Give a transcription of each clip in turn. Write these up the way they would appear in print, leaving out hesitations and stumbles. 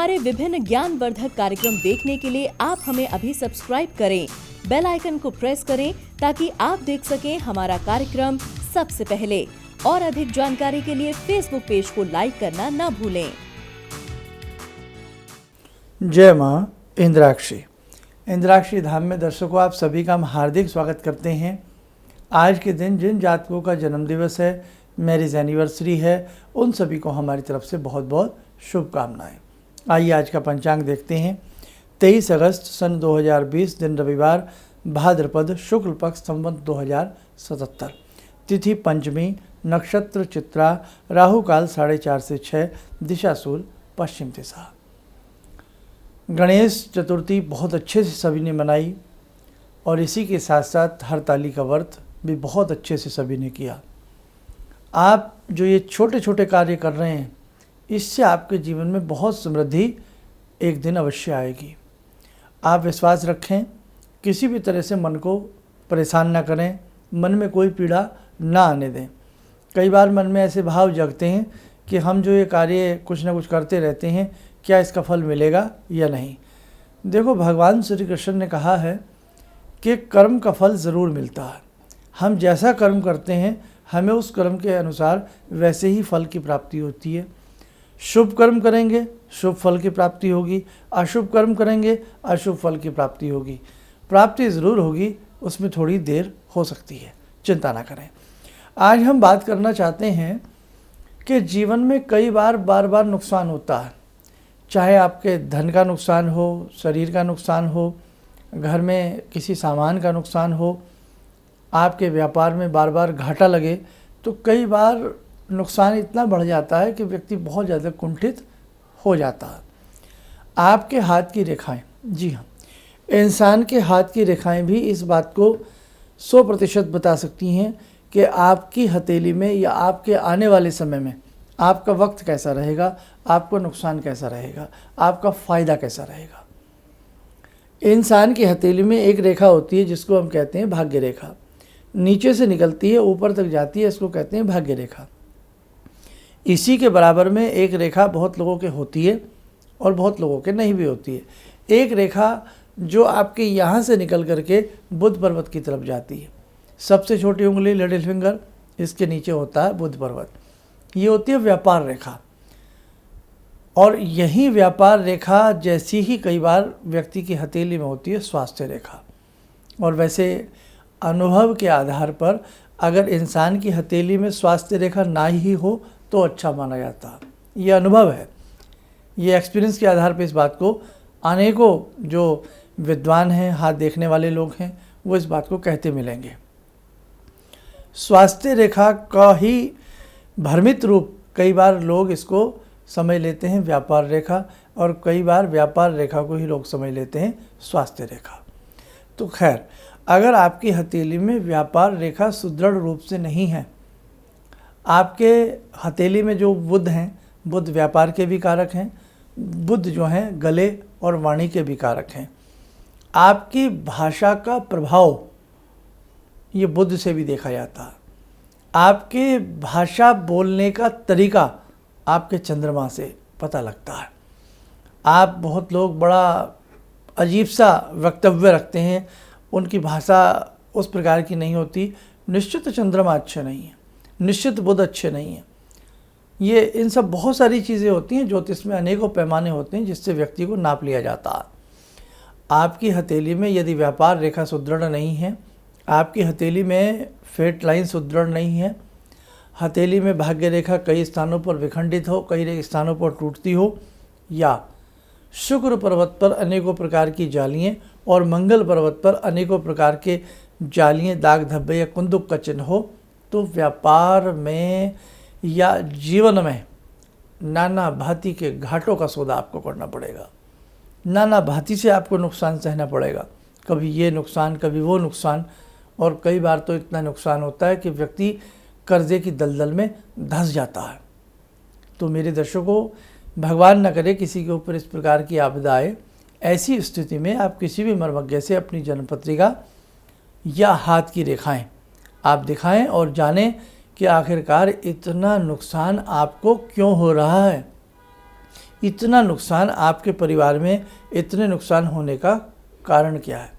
हमारे विभिन्न ज्ञानवर्धक कार्यक्रम देखने के लिए आप हमें अभी सब्सक्राइब करें, बेल आइकन को प्रेस करें ताकि आप देख सकें हमारा कार्यक्रम सबसे पहले। और अधिक जानकारी के लिए फेसबुक पेज को लाइक करना न भूलें। जय माँ इंद्राक्षी। इंद्राक्षी धाम में दर्शकों आप सभी का हम हार्दिक स्वागत करते हैं। आज के दिन जिन जातकों का जन्मदिवस है, मैरिज एनिवर्सरी है, उन सभी को हमारी तरफ से बहुत बहुत शुभकामनाएं। आइए आज का पंचांग देखते हैं। 23 अगस्त सन 2020 दिन रविवार, भाद्रपद शुक्ल पक्ष संवत 2077, तिथि पंचमी, नक्षत्र चित्रा, राहु काल 4:30 से 6, दिशा सूल पश्चिम दिशा। गणेश चतुर्थी बहुत अच्छे से सभी ने मनाई और इसी के साथ साथ हरताली का व्रत भी बहुत अच्छे से सभी ने किया। आप जो ये छोटे छोटे कार्य कर रहे हैं, इससे आपके जीवन में बहुत समृद्धि एक दिन अवश्य आएगी। आप विश्वास रखें, किसी भी तरह से मन को परेशान ना करें, मन में कोई पीड़ा ना आने दें। कई बार मन में ऐसे भाव जगते हैं कि हम जो ये कार्य कुछ ना कुछ करते रहते हैं, क्या इसका फल मिलेगा या नहीं। देखो, भगवान श्री कृष्ण ने कहा है कि कर्म का फल ज़रूर मिलता है। हम जैसा कर्म करते हैं, हमें उस कर्म के अनुसार वैसे ही फल की प्राप्ति होती है। शुभ कर्म करेंगे, शुभ फल की प्राप्ति होगी। अशुभ कर्म करेंगे, अशुभ फल की प्राप्ति होगी। प्राप्ति ज़रूर होगी, उसमें थोड़ी देर हो सकती है, चिंता ना करें। आज हम बात करना चाहते हैं कि जीवन में कई बार बार नुकसान होता है। चाहे आपके धन का नुकसान हो, शरीर का नुकसान हो, घर में किसी सामान का नुकसान हो, आपके व्यापार में बार बार घाटा लगे, तो कई बार नुकसान इतना बढ़ जाता है कि व्यक्ति बहुत ज़्यादा कुंठित हो जाता है। आपके हाथ की रेखाएं, जी हाँ, इंसान के हाथ की रेखाएं भी इस बात को 100% बता सकती हैं कि आपकी हथेली में या आपके आने वाले समय में आपका वक्त कैसा रहेगा, आपको नुकसान कैसा रहेगा, आपका फ़ायदा कैसा रहेगा। इंसान की हथेली में एक रेखा होती है जिसको हम कहते हैं भाग्य रेखा। नीचे से निकलती है, ऊपर तक जाती है, इसको कहते हैं भाग्य रेखा। इसी के बराबर में एक रेखा बहुत लोगों के होती है और बहुत लोगों के नहीं भी होती है। एक रेखा जो आपके यहाँ से निकल करके बुध पर्वत की तरफ जाती है। सबसे छोटी उंगली लिटिल फिंगर, इसके नीचे होता है बुध पर्वत। ये होती है व्यापार रेखा। और यही व्यापार रेखा जैसी ही कई बार व्यक्ति की हथेली में होती है स्वास्थ्य रेखा। और वैसे अनुभव के आधार पर अगर इंसान की हथेली में स्वास्थ्य रेखा ना ही हो तो अच्छा माना जाता है। ये अनुभव है, ये एक्सपीरियंस के आधार पर इस बात को अनेकों जो विद्वान हैं, हाथ देखने वाले लोग हैं, वो इस बात को कहते मिलेंगे। स्वास्थ्य रेखा का ही भ्रमित रूप कई बार लोग इसको समझ लेते हैं व्यापार रेखा, और कई बार व्यापार रेखा को ही लोग समझ लेते हैं स्वास्थ्य रेखा। तो खैर, अगर आपकी हथेली में व्यापार रेखा सुदृढ़ रूप से नहीं है, आपके हथेली में जो बुध हैं, बुध व्यापार के भी कारक हैं, बुध जो हैं गले और वाणी के भी कारक हैं। आपकी भाषा का प्रभाव ये बुध से भी देखा जाता है। आपके भाषा बोलने का तरीका आपके चंद्रमा से पता लगता है। आप बहुत लोग बड़ा अजीब सा वक्तव्य रखते हैं, उनकी भाषा उस प्रकार की नहीं होती। निश्चित चंद्रमा अच्छे नहीं है, निश्चित बुध अच्छे नहीं है। ये इन सब बहुत सारी चीज़ें होती हैं। ज्योतिष में अनेकों पैमाने होते हैं जिससे व्यक्ति को नाप लिया जाता है। आपकी हथेली में यदि व्यापार रेखा सुदृढ़ नहीं है, आपकी हथेली में फेट लाइन सुदृढ़ नहीं है, हथेली में भाग्य रेखा कई स्थानों पर विखंडित हो, कई स्थानों पर टूटती हो, या शुक्र पर्वत पर अनेकों प्रकार की जालियाँ और मंगल पर्वत पर अनेकों प्रकार के जालियाँ, दाग धब्बे या कुंदुक का चिन्ह हो, तो व्यापार में या जीवन में नाना भांति के घाटों का सौदा आपको करना पड़ेगा। नाना भांति से आपको नुकसान सहना पड़ेगा, कभी ये नुकसान, कभी वो नुकसान। और कई बार तो इतना नुकसान होता है कि व्यक्ति कर्जे की दलदल में धंस जाता है। तो मेरे दर्शकों, भगवान न करे किसी के ऊपर इस प्रकार की आपदा आए। ऐसी स्थिति में आप किसी भी मर्मज्ञ से अपनी जन्म पत्रिका या हाथ की रेखाएं आप दिखाएं और जानें कि आखिरकार इतना नुकसान आपको क्यों हो रहा है, इतना नुकसान आपके परिवार में, इतने नुकसान होने का कारण क्या है,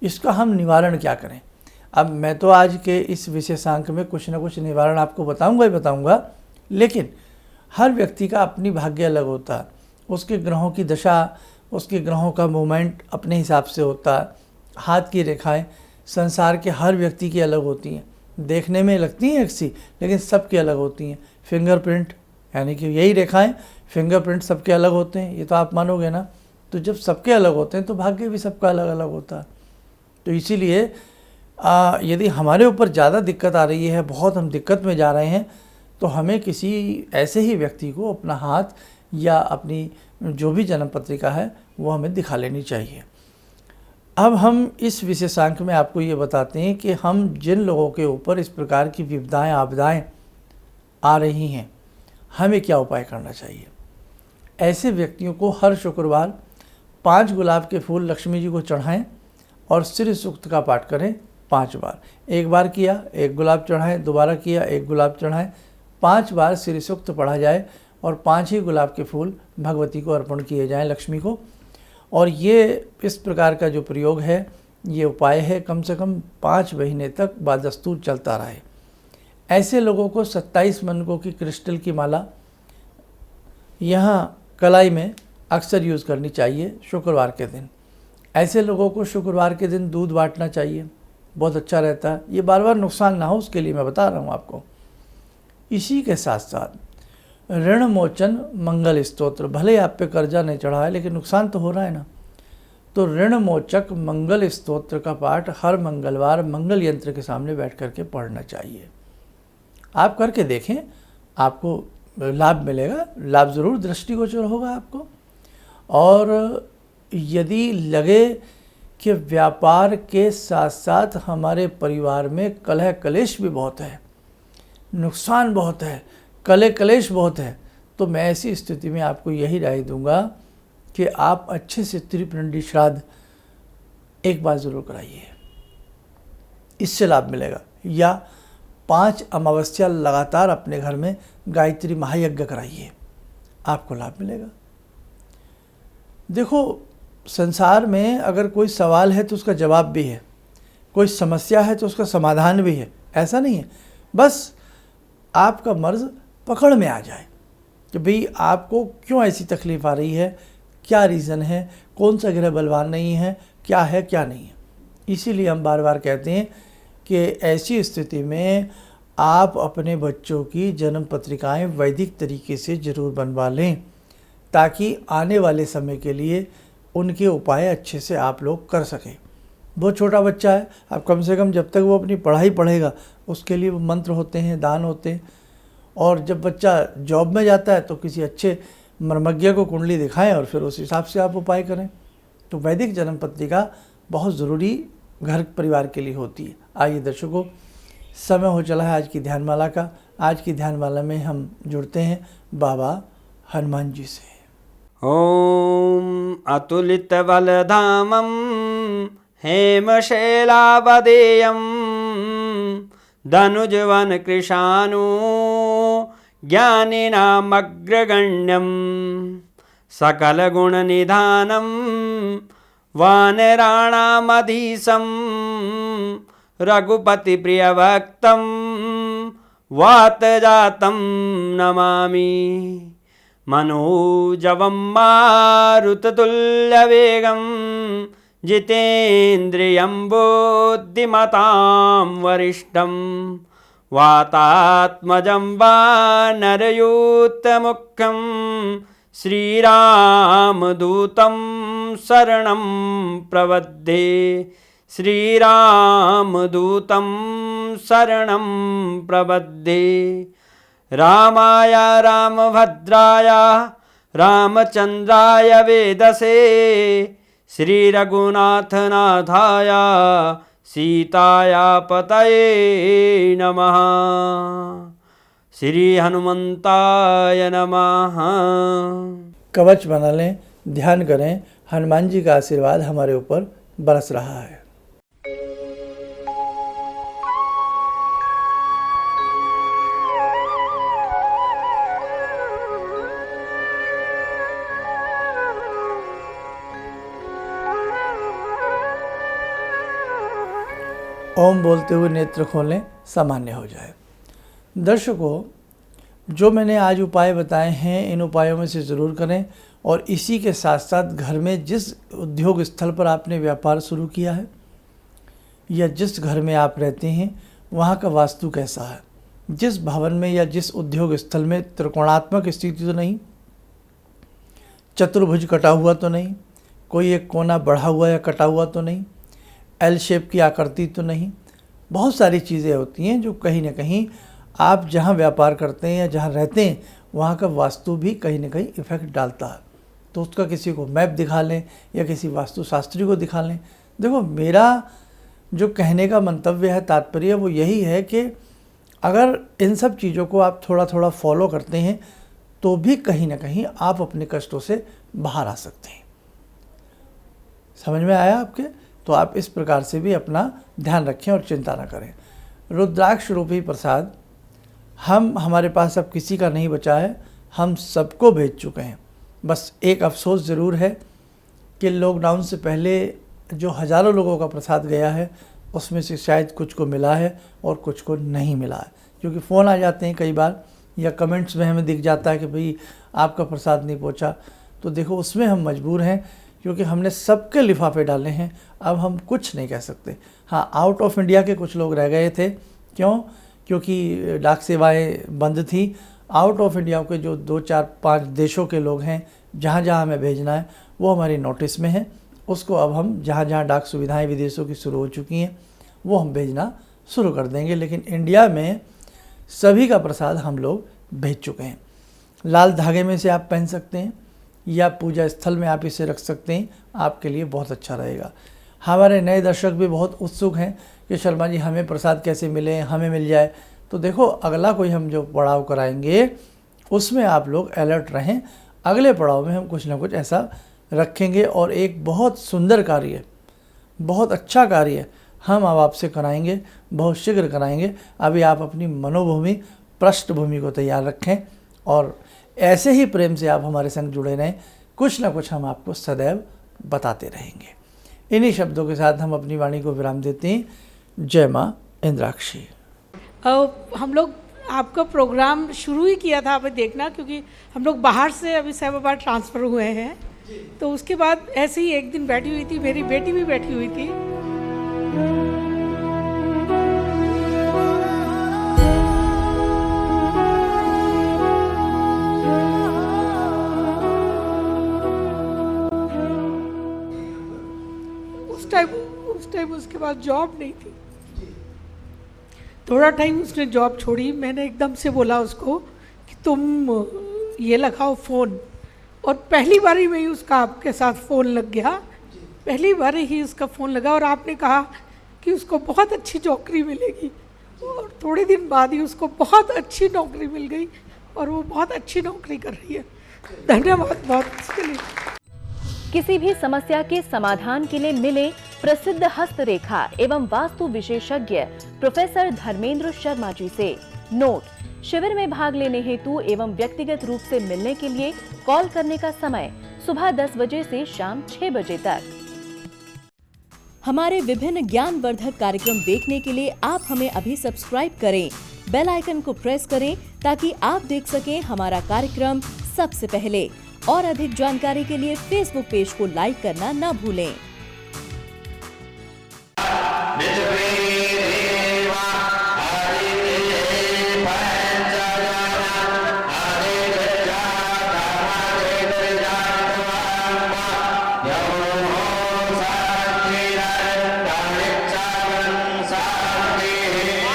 इसका हम निवारण क्या करें। अब मैं तो आज के इस विशेषांक में कुछ ना कुछ निवारण आपको बताऊंगा ही बताऊंगा, लेकिन हर व्यक्ति का अपनी भाग्य अलग होता है, उसके ग्रहों की दशा, उसके ग्रहों का मूवमेंट अपने हिसाब से होता है। हाथ की रेखाएं संसार के हर व्यक्ति की अलग होती हैं, देखने में लगती हैं एक सी, लेकिन सबकी अलग होती हैं। फिंगरप्रिंट यानी कि यही रेखाएं, फिंगरप्रिंट सबके अलग होते हैं, ये तो आप मानोगे ना। तो जब सबके अलग होते हैं तो भाग्य भी सबका अलग अलग होता है। तो इसीलिए यदि हमारे ऊपर ज़्यादा दिक्कत आ रही है, बहुत हम दिक्कत में जा रहे हैं, तो हमें किसी ऐसे ही व्यक्ति को अपना हाथ या अपनी जो भी जन्म पत्रिका है वो हमें दिखा लेनी चाहिए। अब हम इस विशेषांक में आपको ये बताते हैं कि हम जिन लोगों के ऊपर इस प्रकार की विपदाएं आपदाएं आ रही हैं, हमें क्या उपाय करना चाहिए। ऐसे व्यक्तियों को हर शुक्रवार 5 गुलाब के फूल लक्ष्मी जी को चढ़ाएं और श्री सूक्त का पाठ करें 5 बार। एक बार किया 1 गुलाब चढ़ाएं, दोबारा किया 1 गुलाब चढ़ाएं, 5 बार श्री सूक्त पढ़ा जाए और 5 ही गुलाब के फूल भगवती को अर्पण किए जाएं, लक्ष्मी को। और ये इस प्रकार का जो प्रयोग है, ये उपाय है, कम से कम 5 महीने तक बादस्तूर चलता रहे। ऐसे लोगों को 27 मनकों की क्रिस्टल की माला यहाँ कलाई में अक्सर यूज़ करनी चाहिए शुक्रवार के दिन। ऐसे लोगों को शुक्रवार के दिन दूध बांटना चाहिए, बहुत अच्छा रहता है। ये बार बार नुकसान ना हो उसके लिए मैं बता रहा हूँ आपको। इसी के साथ साथ ऋण मोचन मंगल स्तोत्र, भले आप पे कर्जा नहीं चढ़ा है लेकिन नुकसान तो हो रहा है ना, तो ऋण मोचक मंगल स्तोत्र का पाठ हर मंगलवार मंगल यंत्र के सामने बैठ करके पढ़ना चाहिए। आप करके देखें, आपको लाभ मिलेगा, लाभ ज़रूर दृष्टिगोचर होगा आपको। और यदि लगे कि व्यापार के साथ साथ हमारे परिवार में कलह कलेश भी बहुत है, नुकसान बहुत है, कलह कलेश बहुत है, तो मैं ऐसी स्थिति में आपको यही राय दूंगा कि आप अच्छे से त्रिपिंडी श्राद्ध एक बार ज़रूर कराइए, इससे लाभ मिलेगा। या 5 अमावस्या लगातार अपने घर में गायत्री महायज्ञ कराइए, आपको लाभ मिलेगा। देखो, संसार में अगर कोई सवाल है तो उसका जवाब भी है, कोई समस्या है तो उसका समाधान भी है, ऐसा नहीं है। बस आपका मर्ज पकड़ में आ जाए कि भाई आपको क्यों ऐसी तकलीफ़ आ रही है, क्या रीज़न है, कौन सा ग्रह बलवान नहीं है, क्या है क्या नहीं है। इसीलिए हम बार बार कहते हैं कि ऐसी स्थिति में आप अपने बच्चों की जन्म पत्रिकाएं वैदिक तरीके से ज़रूर बनवा लें, ताकि आने वाले समय के लिए उनके उपाय अच्छे से आप लोग कर सकें। बहुत छोटा बच्चा है, आप कम से कम जब तक वो अपनी पढ़ाई पढ़ेगा उसके लिए वो मंत्र होते हैं, दान होते हैं। और जब बच्चा जॉब में जाता है तो किसी अच्छे मर्मज्ञ को कुंडली दिखाएं और फिर उस हिसाब से आप उपाय करें। तो वैदिक जन्म पत्रिका बहुत ज़रूरी घर परिवार के लिए होती है। आइए दर्शकों, समय हो चला है आज की ध्यानमाला का। आज की ध्यानमाला में हम जुड़ते हैं बाबा हनुमान जी से। ॐ अतुलितबलधामं हेमशैलावदेयं धनुजवनकृशानु ज्ञानिनामग्रगण्यं सकलगुणनिधानं वानराणामधीशं रघुपतिप्रियभक्तं वातजातं नमामि। मनोजवं मारुततुल्यवेगं जितेन्द्रियं बुद्धिमतां वरिष्ठं वातात्मजं वानरयूथमुख्यं श्रीरामदूतं शरणं प्रपद्ये। श्रीरामदूतं शरणं प्रपद्ये। रामाय रामभद्राय रामचन्द्राय वेदसे श्रीरघुनाथनाथाय सीताया पतये नमः। श्री हनुमंताय नमः। कवच बना लें, ध्यान करें, हनुमान जी का आशीर्वाद हमारे ऊपर बरस रहा है। ओम बोलते हुए नेत्र खोलें, सामान्य हो जाए। दर्शकों, जो मैंने आज उपाय बताए हैं, इन उपायों में से ज़रूर करें और इसी के साथ साथ घर में जिस उद्योग स्थल पर आपने व्यापार शुरू किया है या जिस घर में आप रहते हैं वहाँ का वास्तु कैसा है, जिस भवन में या जिस उद्योग स्थल में त्रिकोणात्मक स्थिति तो नहीं, चतुर्भुज कटा हुआ तो नहीं, कोई एक कोना बढ़ा हुआ या कटा हुआ तो नहीं, एल शेप की आकृति तो नहीं। बहुत सारी चीज़ें होती हैं जो कहीं ना कहीं आप जहाँ व्यापार करते हैं या जहाँ रहते हैं वहाँ का वास्तु भी कहीं ना कहीं इफ़ेक्ट डालता है। तो उसका किसी को मैप दिखा लें या किसी वास्तुशास्त्री को दिखा लें। देखो, मेरा जो कहने का मंतव्य है, तात्पर्य वो यही है कि अगर इन सब चीज़ों को आप थोड़ा थोड़ा फॉलो करते हैं तो भी कहीं ना कहीं आप अपने कष्टों से बाहर आ सकते हैं। समझ में आया आपके? तो आप इस प्रकार से भी अपना ध्यान रखें और चिंता ना करें। रुद्राक्ष रूपी प्रसाद हमारे पास अब किसी का नहीं बचा है, हम सबको भेज चुके हैं। बस एक अफसोस ज़रूर है कि लॉकडाउन से पहले जो हज़ारों लोगों का प्रसाद गया है उसमें से शायद कुछ को मिला है और कुछ को नहीं मिला है, क्योंकि फ़ोन आ जाते हैं कई बार या कमेंट्स में हमें दिख जाता है कि भाई आपका प्रसाद नहीं पहुंचा। तो देखो, उसमें हम मजबूर हैं क्योंकि हमने सबके लिफाफे डाले हैं, अब हम कुछ नहीं कह सकते। हाँ, आउट ऑफ इंडिया के कुछ लोग रह गए थे। क्यों? क्योंकि डाक सेवाएं बंद थी। आउट ऑफ इंडिया के जो 2, 4, 5 देशों के लोग हैं, जहाँ जहाँ हमें भेजना है वो हमारी नोटिस में है। उसको अब हम जहाँ जहाँ डाक सुविधाएं विदेशों की शुरू हो चुकी हैं वो हम भेजना शुरू कर देंगे। लेकिन इंडिया में सभी का प्रसाद हम लोग भेज चुके हैं। लाल धागे में से आप पहन सकते हैं या पूजा स्थल में आप इसे रख सकते हैं, आपके लिए बहुत अच्छा रहेगा। हमारे नए दर्शक भी बहुत उत्सुक हैं कि शर्मा जी हमें प्रसाद कैसे मिले, हमें मिल जाए। तो देखो, अगला कोई हम जो पड़ाव कराएंगे उसमें आप लोग अलर्ट रहें। अगले पड़ाव में हम कुछ ना कुछ ऐसा रखेंगे और एक बहुत सुंदर कार्य, बहुत अच्छा कार्य हम अब आपसे कराएंगे, बहुत शीघ्र कराएंगे। अभी आप अपनी मनोभूमि, पृष्ठभूमि को तैयार रखें और ऐसे ही प्रेम से आप हमारे संग जुड़े रहें। कुछ ना कुछ हम आपको सदैव बताते रहेंगे। इन्हीं शब्दों के साथ हम अपनी वाणी को विराम देते हैं। जय माँ इंद्राक्षी। हम लोग आपका प्रोग्राम शुरू ही किया था अभी देखना, क्योंकि हम लोग बाहर से अभी 7 बार ट्रांसफ़र हुए हैं। तो उसके बाद ऐसे ही एक दिन बैठी हुई थी, मेरी बेटी भी बैठी हुई थी। उस टाइम उसके बाद जॉब नहीं थी। थोड़ा टाइम उसने जॉब छोड़ी। मैंने एकदम से बोला उसको कि तुम ये लगाओ फ़ोन, और पहली बार ही में ही उसका आपके साथ फ़ोन लग गया। पहली बार ही उसका फ़ोन लगा और आपने कहा कि उसको बहुत अच्छी नौकरी मिलेगी, और थोड़े दिन बाद ही उसको बहुत अच्छी नौकरी मिल गई और वो बहुत अच्छी नौकरी कर रही है। धन्यवाद बहुत इसके लिए। किसी भी समस्या के समाधान के लिए मिले प्रसिद्ध हस्तरेखा एवं वास्तु विशेषज्ञ प्रोफेसर धर्मेंद्र शर्मा जी से। नोट: शिविर में भाग लेने हेतु एवं व्यक्तिगत रूप से मिलने के लिए कॉल करने का समय सुबह 10 बजे से शाम 6 बजे तक। हमारे विभिन्न ज्ञानवर्धक कार्यक्रम देखने के लिए आप हमें अभी सब्सक्राइब करें, बेल आइकन को प्रेस करें ताकि आप देख सकें हमारा कार्यक्रम सबसे पहले। और अधिक जानकारी के लिए फेसबुक पेज को लाइक करना न भूलें।